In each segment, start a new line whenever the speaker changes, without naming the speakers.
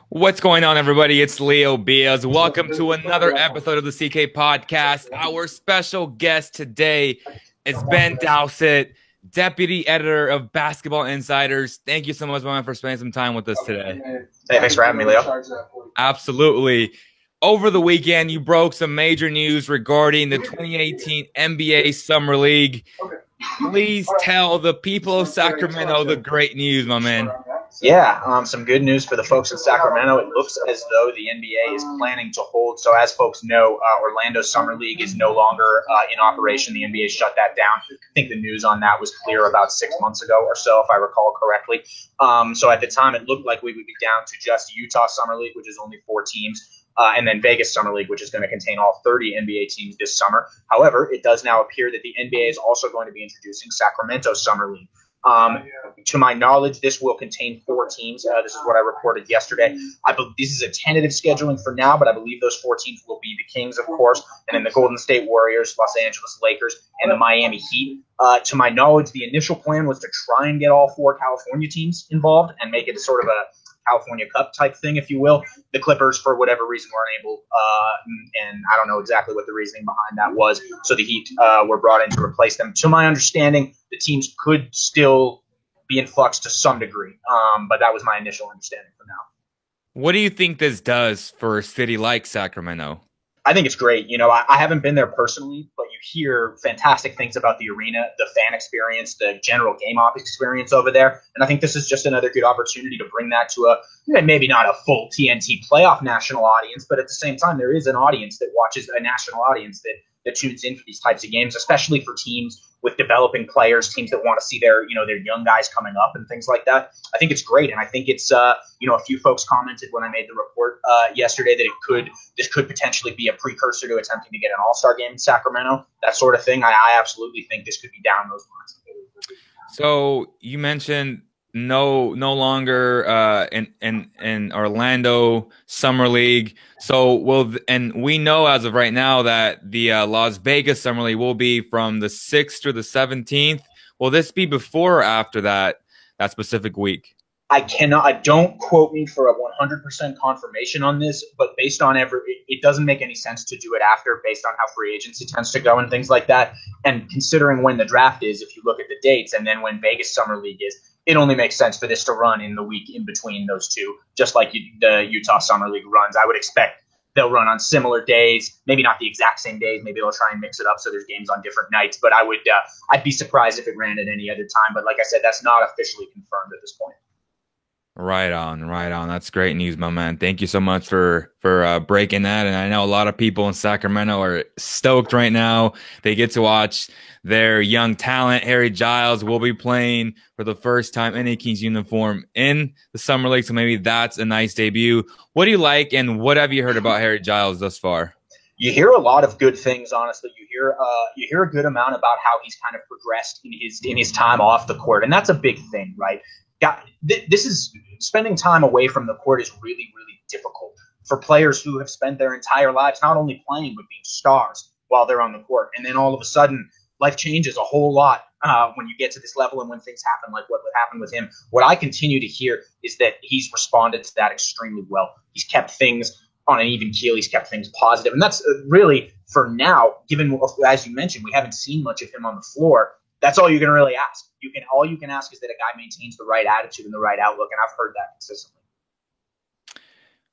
What's going on, everybody? It's Leo Biaz. Welcome to another episode of the CK Podcast. Our special guest today is Ben Dowsett, Deputy Editor of Basketball Insiders. Thank you so much, man, for spending some time with us today.
Hey, thanks for having me, Leo.
Absolutely. Over the weekend, you broke some major news regarding the 2018 NBA Summer League. Please tell the people of Sacramento the great news, my man.
Yeah, some good news for the folks in Sacramento. It looks as though the NBA is planning to hold. So as folks know, Orlando Summer League is no longer in operation. The NBA shut that down. I think the news on that was clear about 6 months ago or so, if I recall correctly. So at the time, it looked like we would be down to just Utah Summer League, which is only 4 teams. And then Vegas Summer League, which is going to contain all 30 NBA teams this summer. However, it does now appear that the NBA is also going to be introducing Sacramento Summer League. To my knowledge, this will contain 4 teams. This is what I reported yesterday. I believe this is a tentative scheduling for now, but I believe those 4 teams will be the Kings, of course, and then the Golden State Warriors, Los Angeles Lakers, and the Miami Heat. To my knowledge, the initial plan was to try and get all 4 California teams involved and make it a sort of a California Cup type thing, if you will. The Clippers, for whatever reason, were unable, and I don't know exactly what the reasoning behind that was. So the Heat were brought in to replace them. To my understanding, the teams could still be in flux to some degree, but that was my initial understanding for now.
What do you think this does for a city like Sacramento?
I think it's great. You know, I haven't been there personally, but you hear fantastic things about the arena, the fan experience, the general game off experience over there. And I think this is just another good opportunity to bring that to maybe not a full TNT playoff national audience, but at the same time, there is an audience that watches, a national audience that tunes in for these types of games, especially for teams with developing players, teams that want to see their young guys coming up and things like that. I think it's great. And I think it's, a few folks commented when I made the report yesterday that this could potentially be a precursor to attempting to get an all-star game in Sacramento, that sort of thing. I absolutely think this could be down those lines.
So you mentioned no longer in Orlando Summer League. So and we know as of right now that the Las Vegas Summer League will be from the 6th through the 17th. Will this be before or after that specific week?
Don't quote me for a 100% confirmation on this, but based on it doesn't make any sense to do it after, based on how free agency tends to go and things like that. And considering when the draft is, if you look at the dates, and then when Vegas Summer League is, it only makes sense for this to run in the week in between those two, just like the Utah Summer League runs. I would expect they'll run on similar days, maybe not the exact same days. Maybe they'll try and mix it up so there's games on different nights. But I'd be surprised if it ran at any other time. But like I said, that's not officially confirmed at this point.
Right on. That's great news, my man. Thank you so much for breaking that. And I know a lot of people in Sacramento are stoked right now. They get to watch their young talent. Harry Giles will be playing for the first time in a Kings uniform in the Summer League. So maybe that's a nice debut. What do you like, and what have you heard about Harry Giles thus far?
You hear a lot of good things, honestly. You hear a good amount about how he's kind of progressed in his time off the court, and that's a big thing, right? This is spending time away from the court is really, really difficult for players who have spent their entire lives not only playing but being stars while they're on the court. And then all of a sudden, life changes a whole lot when you get to this level and when things happen, like what happened with him. What I continue to hear is that he's responded to that extremely well. He's kept things on an even keel. He's kept things positive. And that's really, for now, given, as you mentioned, we haven't seen much of him on the floor. That's all you can really ask. All you can ask is that a guy maintains the right attitude and the right outlook, and I've heard that consistently.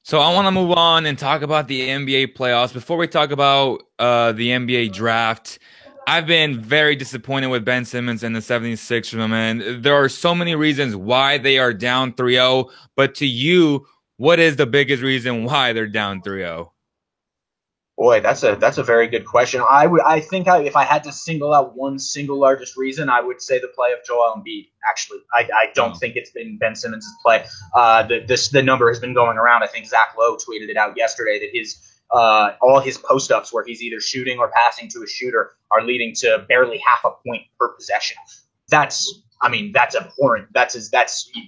So I want to move on and talk about the NBA playoffs. Before we talk about the NBA draft, I've been very disappointed with Ben Simmons and the 76ers, man. There are so many reasons why they are down 3-0, but to you, what is the biggest reason why they're down 3-0?
Boy, that's a very good question. I think if I had to single out one single largest reason, I would say the play of Joel Embiid. Actually, I don't think it's been Ben Simmons' play. The number has been going around. I think Zach Lowe tweeted it out yesterday that all his post-ups where he's either shooting or passing to a shooter are leading to barely half a point per possession. That's abhorrent.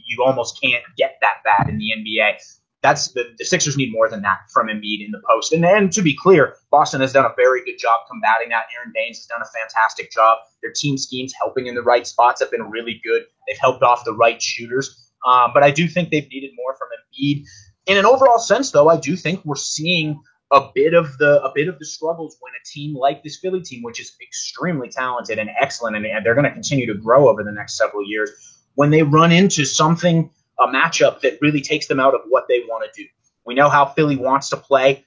You almost can't get that bad in the NBA. The Sixers need more than that from Embiid in the post. And to be clear, Boston has done a very good job combating that. Aaron Baines has done a fantastic job. Their team schemes helping in the right spots have been really good. They've helped off the right shooters. But I do think they've needed more from Embiid. In an overall sense, though, I do think we're seeing a bit of the struggles when a team like this Philly team, which is extremely talented and excellent, and they're going to continue to grow over the next several years, when they run into something, a matchup that really takes them out of what they want to do. We know how Philly wants to play.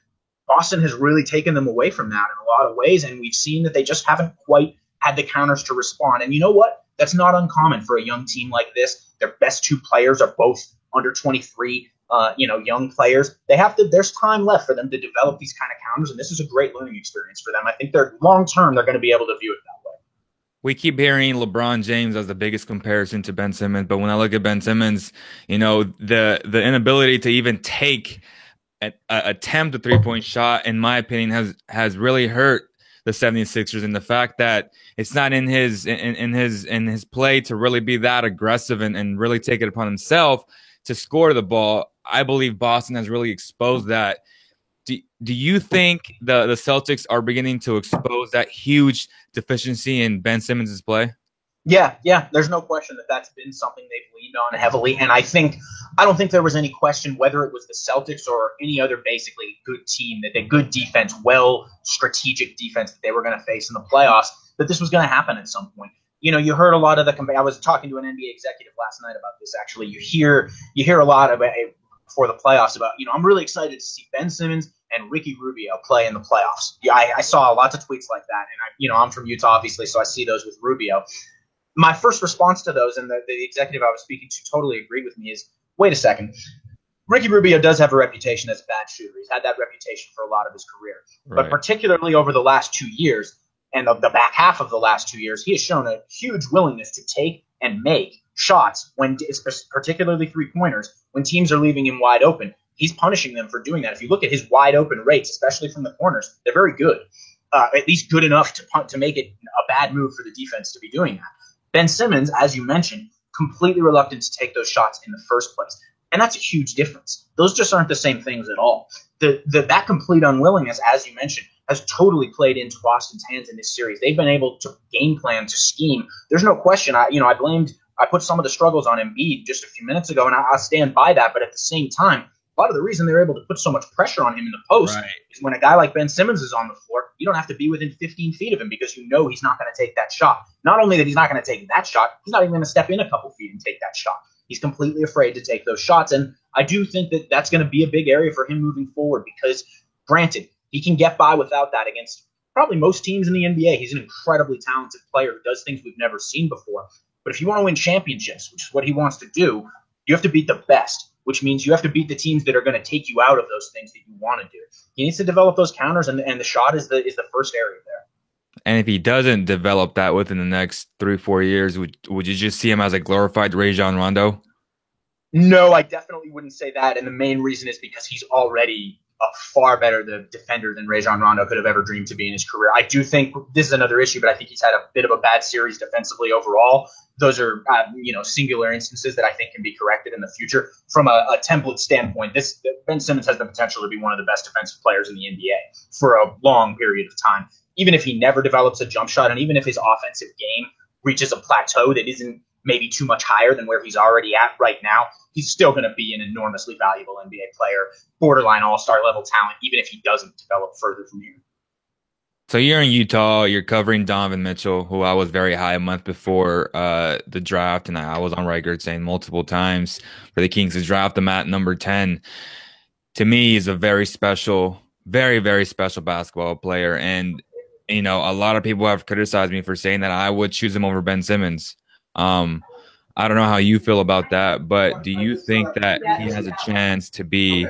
Boston has really taken them away from that in a lot of ways, and we've seen that they just haven't quite had the counters to respond. And you know what? That's not uncommon for a young team like this. Their best two players are both under 23, young players. There's time left for them to develop these kind of counters, and this is a great learning experience for them. I think they're long term, they're going to be able to view it that way.
We keep hearing LeBron James as the biggest comparison to Ben Simmons, but when I look at Ben Simmons, the inability to even take attempt a 3-point shot, in my opinion, has really hurt the 76ers, and the fact that it's not in his play to really be that aggressive and really take it upon himself to score the ball. I believe Boston has really exposed that. Do you think the Celtics are beginning to expose that huge deficiency in Ben Simmons' play?
Yeah. There's no question that that's been something they've leaned on heavily. And I don't think there was any question whether it was the Celtics or any other basically good team, that the good defense, strategic defense that they were going to face in the playoffs, that this was going to happen at some point. You heard a lot of I was talking to an NBA executive last night about this, actually. You hear a lot about before the playoffs about, I'm really excited to see Ben Simmons and Ricky Rubio play in the playoffs. Yeah, I saw lots of tweets like that. And I'm from Utah, obviously, so I see those with Rubio. My first response to those, and the executive I was speaking to totally agreed with me, is, wait a second. Ricky Rubio does have a reputation as a bad shooter. He's had that reputation for a lot of his career. Right. But particularly over the last 2 years, and the back half of the last 2 years, he has shown a huge willingness to take and make shots, particularly three-pointers, when teams are leaving him wide open. He's punishing them for doing that. If you look at his wide open rates, especially from the corners, they're very good, at least good enough to make it a bad move for the defense to be doing that. Ben Simmons, as you mentioned, completely reluctant to take those shots in the first place. And that's a huge difference. Those just aren't the same things at all. That complete unwillingness, as you mentioned, has totally played into Boston's hands in this series. They've been able to game plan, to scheme. There's no question. I put some of the struggles on Embiid just a few minutes ago, and I stand by that. But at the same time, a lot of the reason they're able to put so much pressure on him in the post is when a guy like Ben Simmons is on the floor, you don't have to be within 15 feet of him because he's not going to take that shot. Not only that he's not going to take that shot, he's not even going to step in a couple feet and take that shot. He's completely afraid to take those shots. And I do think that that's going to be a big area for him moving forward because, granted, he can get by without that against probably most teams in the NBA. He's an incredibly talented player who does things we've never seen before. But if you want to win championships, which is what he wants to do, you have to beat the best, which means you have to beat the teams that are going to take you out of those things that you want to do. He needs to develop those counters, and the shot is the first area there.
And if he doesn't develop that within the next 3-4 years, would you just see him as a glorified Rajon Rondo?
No, I definitely wouldn't say that. And the main reason is because he's already a far better defender than Rajon Rondo could have ever dreamed to be in his career. I do think this is another issue, but I think he's had a bit of a bad series defensively overall. Those are, singular instances that I think can be corrected in the future. From a template standpoint, Ben Simmons has the potential to be one of the best defensive players in the NBA for a long period of time. Even if he never develops a jump shot, and even if his offensive game reaches a plateau that isn't maybe too much higher than where he's already at right now, he's still going to be an enormously valuable NBA player, borderline all-star level talent, even if he doesn't develop further from here.
So you're in Utah, you're covering Donovan Mitchell, who I was very high a month before the draft, and I was on record saying multiple times for the Kings to draft him at number 10. To me, he's a very special, very, very special basketball player. And, a lot of people have criticized me for saying that I would choose him over Ben Simmons. I don't know how you feel about that, but do you think that he has a chance to be,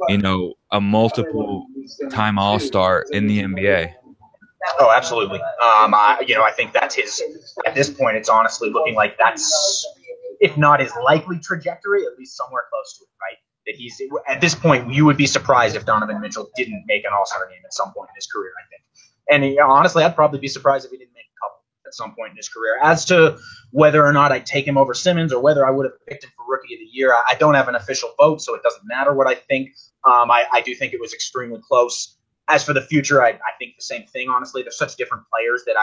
a multiple-time All-Star in the NBA?
Oh, absolutely. I think that's at this point, it's honestly looking like that's, if not his likely trajectory, at least somewhere close to it, right? That at this point, you would be surprised if Donovan Mitchell didn't make an All-Star game at some point in his career, I think. And honestly, I'd probably be surprised if he didn't make a couple at some point in his career. As to whether or not I'd take him over Simmons or whether I would have picked him for Rookie of the Year, I don't have an official vote, so it doesn't matter what I think. I do think it was extremely close. As for the future, I think the same thing, honestly. They're such different players that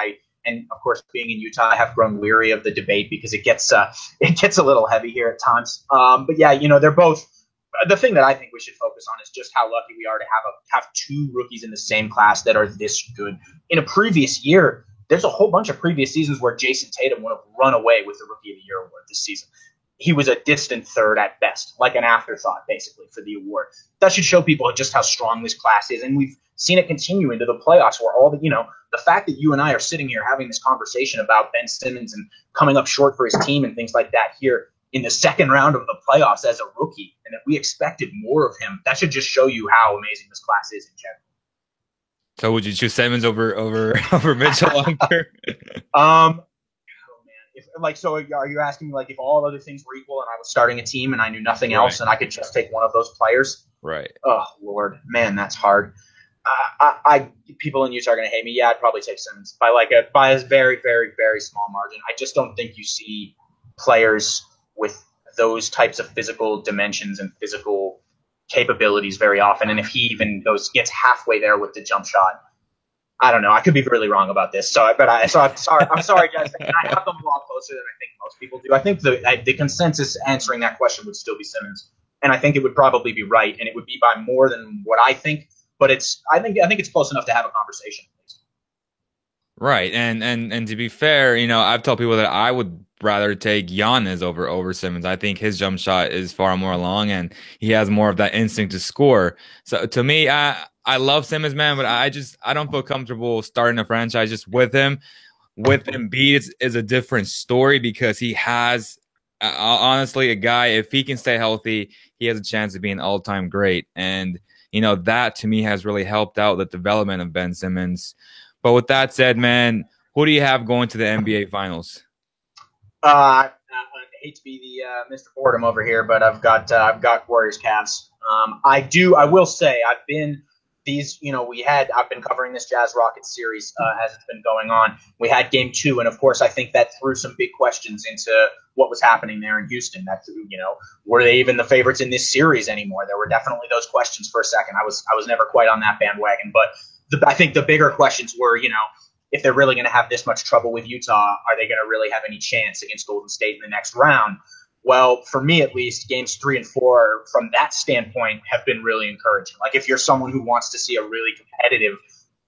and of course, being in Utah, I have grown weary of the debate because it gets a little heavy here at times. But yeah, they're both the thing that I think we should focus on is just how lucky we are to have two rookies in the same class that are this good. In a previous year, there's a whole bunch of previous seasons where Jason Tatum would have run away with the Rookie of the Year award this season. He was a distant third at best, like an afterthought, basically, for the award. That should show people just how strong this class is, and we've seen it continue into the playoffs where the fact that you and I are sitting here having this conversation about Ben Simmons and coming up short for his team and things like that here in the second round of the playoffs as a rookie, and that we expected more of him, that should just show you how amazing this class is in general.
So would you choose Simmons over Mitchell long term?
Oh man, so are you asking me like if all other things were equal and I was starting a team and I knew nothing else and I could just take one of those players?
Right.
Oh Lord, man, that's hard. People in Utah are going to hate me. Yeah, I'd probably take Simmons by a very, very, very small margin. I just don't think you see players with those types of physical dimensions and physical capabilities very often. And if he even gets halfway there with the jump shot, I don't know. I could be really wrong about this. I'm sorry. I'm sorry, guys. I have them a lot closer than I think most people do. I think the consensus answering that question would still be Simmons, and I think it would probably be right, and it would be by more than what I think. But I think it's close enough to have a conversation.
Right, and to be fair, I've told people that I would rather take Giannis over Simmons. I think his jump shot is far more long, and he has more of that instinct to score. So to me, I love Simmons, man, but I don't feel comfortable starting a franchise just with him. With Embiid is a different story because he has honestly a guy. If he can stay healthy, he has a chance of being an all-time great, and that to me has really helped out the development of Ben Simmons. But with that said, man, who do you have going to the NBA Finals?
I hate to be the Mr. Boredom over here, but I've got Warriors Cavs. I will say I've been covering this Jazz Rockets series as it's been going on. We had game 2, and of course I think that threw some big questions into what was happening there in Houston. That were they even the favorites in this series anymore? There were definitely those questions for a second. I was never quite on that bandwagon, but I think the bigger questions were, if they're really going to have this much trouble with Utah, are they going to really have any chance against Golden State in the next round? Well, for me at least, games 3 and 4, from that standpoint, have been really encouraging. Like if you're someone who wants to see a really competitive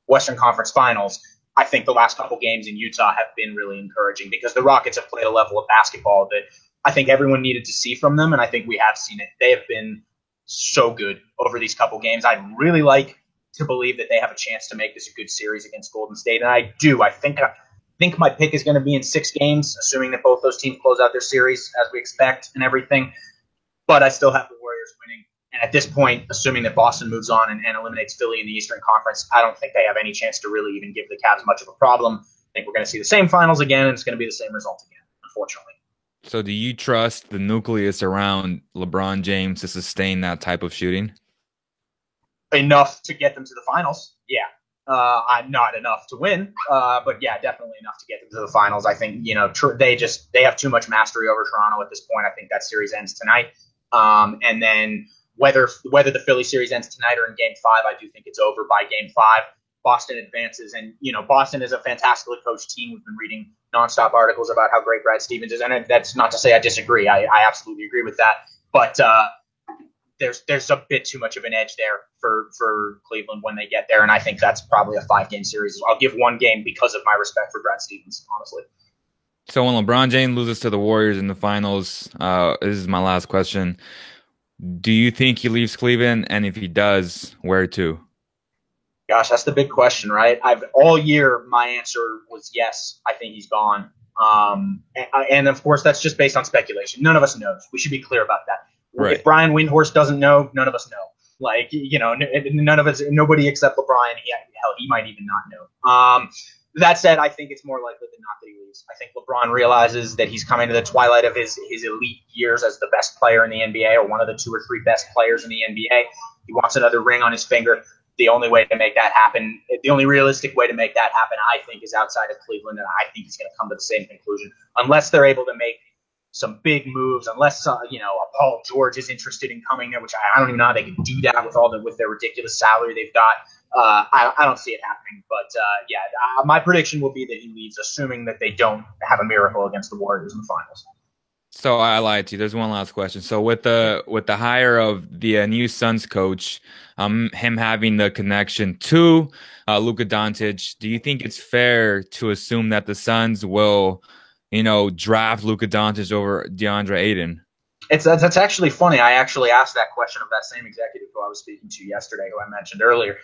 Western Conference Finals, I think the last couple games in Utah have been really encouraging because the Rockets have played a level of basketball that I think everyone needed to see from them, and I think we have seen it. They have been so good over these couple games. I'd really like to believe that they have a chance to make this a good series against Golden State, and I do. I think my pick is going to be in 6 games, assuming that both those teams close out their series as we expect and everything. But I still have the Warriors winning. And at this point, assuming that Boston moves on and eliminates Philly in the Eastern Conference, I don't think they have any chance to really even give the Cavs much of a problem. I think we're going to see the same finals again, and it's going to be the same result again, unfortunately.
So do you trust the nucleus around LeBron James to sustain that type of shooting?
Enough to get them to the finals, yeah. I'm not enough to win, but yeah, definitely enough to get them to the finals. I think they have too much mastery over Toronto at this point. I think that series ends tonight, and then whether the Philly series ends tonight or in Game 5, I do think it's over by Game 5. Boston advances, and Boston is a fantastically coached team. We've been reading nonstop articles about how great Brad Stevens is, and that's not to say I disagree. I absolutely agree with that, but there's a bit too much of an edge there for Cleveland when they get there, and I think that's probably a 5-game series. I'll give 1 game because of my respect for Brad Stevens, honestly.
So when LeBron James loses to the Warriors in the finals, this is my last question. Do you think he leaves Cleveland? And if he does, where to?
Gosh, that's the big question, right? All year, my answer was yes. I think he's gone. And of course, that's just based on speculation. None of us knows. We should be clear about that. Right. If Brian Windhorst doesn't know, none of us know. None of us, nobody except LeBron. Hell, he might even not know. That said, I think it's more likely than not that he leaves. I think LeBron realizes that he's coming to the twilight of his elite years as the best player in the NBA, or one of the 2 or 3 best players in the NBA. He wants another ring on his finger. The only way to make that happen, the only realistic way to make that happen, I think, is outside of Cleveland, and I think he's going to come to the same conclusion. Unless they're able to make some big moves, unless a Paul George is interested in coming there, which I don't even know how they can do that with their ridiculous salary they've got. I don't see it happening, but my prediction will be that he leaves, assuming that they don't have a miracle against the Warriors in the finals.
So I lied to you. There's one last question. So with the hire of the new Suns coach, him having the connection to Luka Doncic, do you think it's fair to assume that the Suns will, draft Luka Doncic over DeAndre Ayton?
That's actually funny. I actually asked that question of that same executive who I was speaking to yesterday, who I mentioned earlier,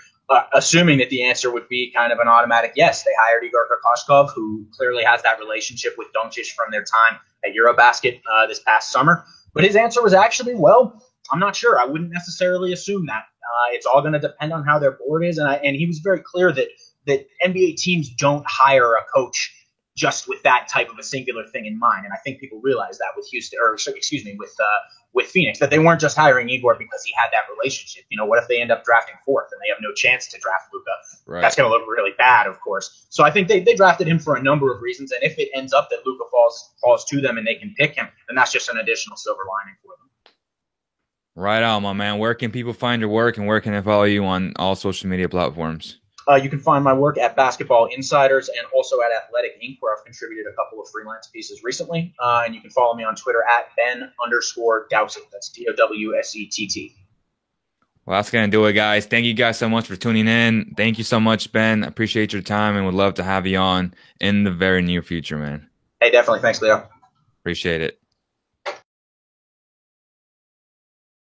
assuming that the answer would be kind of an automatic yes. They hired Igor Kokoshkov, who clearly has that relationship with Doncic from their time at Eurobasket this past summer. But his answer was actually, well, I'm not sure. I wouldn't necessarily assume that. It's all going to depend on how their board is, and he was very clear that NBA teams don't hire a coach just with that type of a singular thing in mind. And I think people realize that with Houston, or excuse me, with Phoenix, that they weren't just hiring Igor because he had that relationship. What if they end up drafting fourth and they have no chance to draft Luka? Right. That's going to look really bad, of course. So I think they drafted him for a number of reasons. And if it ends up that Luka falls to them and they can pick him, then that's just an additional silver lining for them.
Right on, my man. Where can people find your work, and where can they follow you on all social media platforms?
You can find my work at Basketball Insiders and also at Athletic Inc., where I've contributed a couple of freelance pieces recently. And you can follow me on Twitter at Ben_Dowsett. That's DOWSETT.
Well, that's going to do it, guys. Thank you guys so much for tuning in. Thank you so much, Ben. Appreciate your time and would love to have you on in the very near future, man.
Hey, definitely. Thanks, Leo.
Appreciate it.